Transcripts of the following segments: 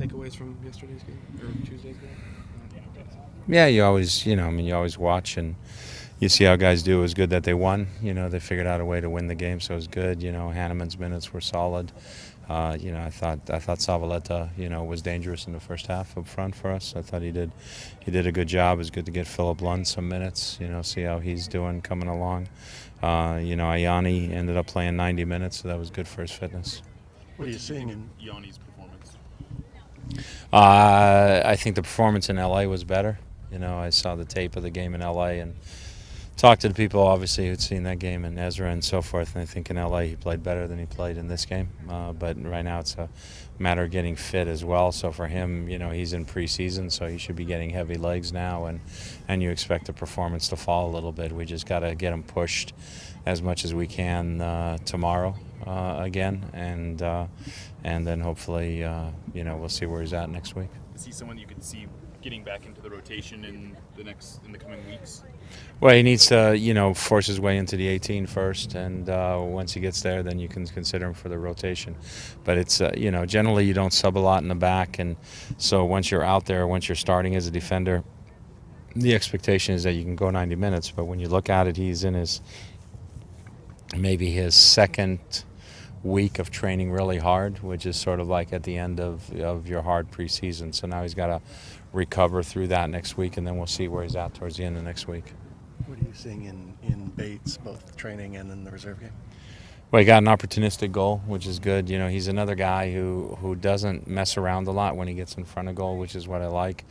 takeaways from yesterday's game or Tuesday's game? Yeah, you always, you always watch and you see how guys do. It was good that they won. They figured out a way to win the game, so it was good. Hanneman's minutes were solid. I thought Zavaleta, was dangerous in the first half up front for us. I thought he did a good job. It was good to get Philip Lund some minutes. See how he's doing coming along. Ayani ended up playing 90 minutes, so that was good for his fitness. What are you seeing in Yanni's performance? I think the performance in LA was better. I saw the tape of the game in LA and talked to the people, obviously, who'd seen that game in Ezra and so forth. And I think in LA he played better than he played in this game. But right now it's a matter of getting fit as well. So for him, he's in preseason, so he should be getting heavy legs now. And you expect the performance to fall a little bit. We just got to get him pushed as much as we can tomorrow again. And then hopefully, we'll see where he's at next week. Is he someone you could see getting back into the rotation in the coming weeks? Well, he needs to, force his way into the 18 first, and once he gets there, then you can consider him for the rotation. But it's, generally you don't sub a lot in the back, and so once you're out there, once you're starting as a defender, the expectation is that you can go 90 minutes. But when you look at it, he's in maybe his second week of training really hard, which is sort of like at the end of your hard preseason. So now he's got to recover through that next week, and then we'll see where he's at towards the end of next week. What are you seeing in Bates, both training and in the reserve game? Well, he got an opportunistic goal, which is good. He's another guy who doesn't mess around a lot when he gets in front of goal, which is what I like.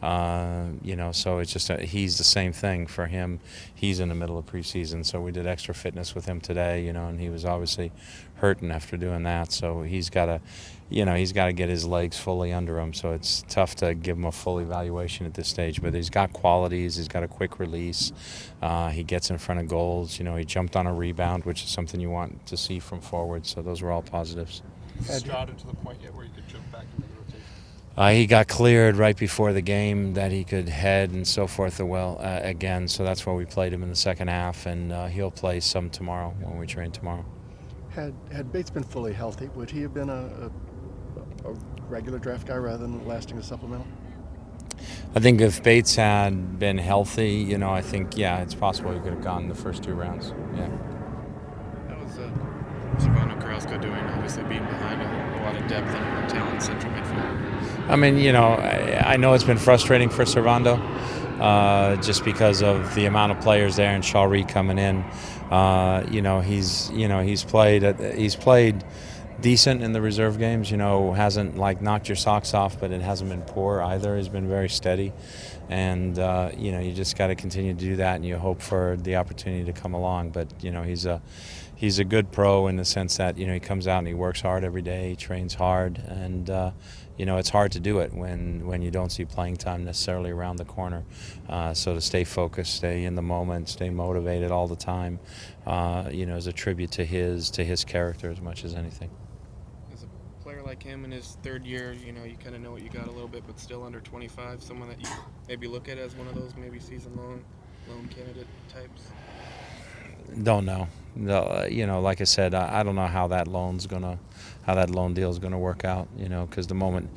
So it's just he's the same thing for him. He's in the middle of preseason, so we did extra fitness with him today, and he was obviously hurting after doing that. So he's got to, get his legs fully under him. So it's tough to give him a full evaluation at this stage. But he's got qualities. He's got a quick release. He gets in front of goals. He jumped on a rebound, which is something you want to see from forward. So those were all positives. Stroud to the point yet where you could jump back into the rotation? He got cleared right before the game that he could head and so forth again, so that's why we played him in the second half, and he'll play some tomorrow when we train tomorrow. Had Bates been fully healthy, would he have been a regular draft guy rather than lasting a supplemental? I think if Bates had been healthy, I think, it's possible he could have gone the first two rounds. Yeah. How was Servando Carrasco doing, obviously being behind a lot of depth and talent central midfield? I mean, I know it's been frustrating for Servando just because of the amount of players there and Shawry coming in. He's played decent in the reserve games. Hasn't knocked your socks off, but it hasn't been poor either. He's been very steady, and you just got to continue to do that, and you hope for the opportunity to come along. But he's a good pro in the sense that he comes out and he works hard every day, he trains hard, and it's hard to do it when you don't see playing time necessarily around the corner. So to stay focused, stay in the moment, stay motivated all the time, is a tribute to his character as much as anything. As a player like him in his third year, you kind of know what you got a little bit, but still under 25, someone that you maybe look at as one of those maybe season-long loan candidate types? Don't know. Like I said, I don't know how that loan deal is gonna work out. Because the moment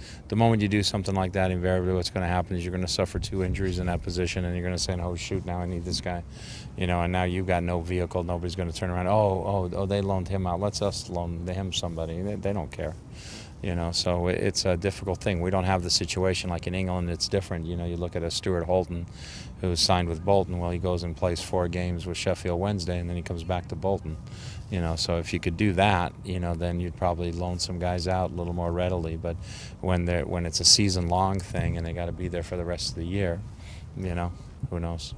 you do something like that, invariably what's going to happen is you're going to suffer two injuries in that position, and you're going to say, "Oh shoot, now I need this guy," and now you've got no vehicle. Nobody's going to turn around. Oh, they loaned him out. Let's us loan him somebody. They don't care. So it's a difficult thing. We don't have the situation like in England. It's different. You look at a Stuart Holton who's signed with Bolton. Well, he goes and plays 4 games with Sheffield Wednesday, and then he comes back to Bolton. So if you could do that, then you'd probably loan some guys out a little more readily. But when it's a season-long thing and they got to be there for the rest of the year, who knows?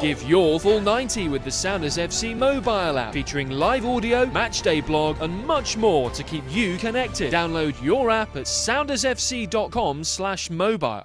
Give your full 90 with the Sounders FC mobile app, featuring live audio, matchday blog, and much more to keep you connected. Download your app at soundersfc.com/mobile.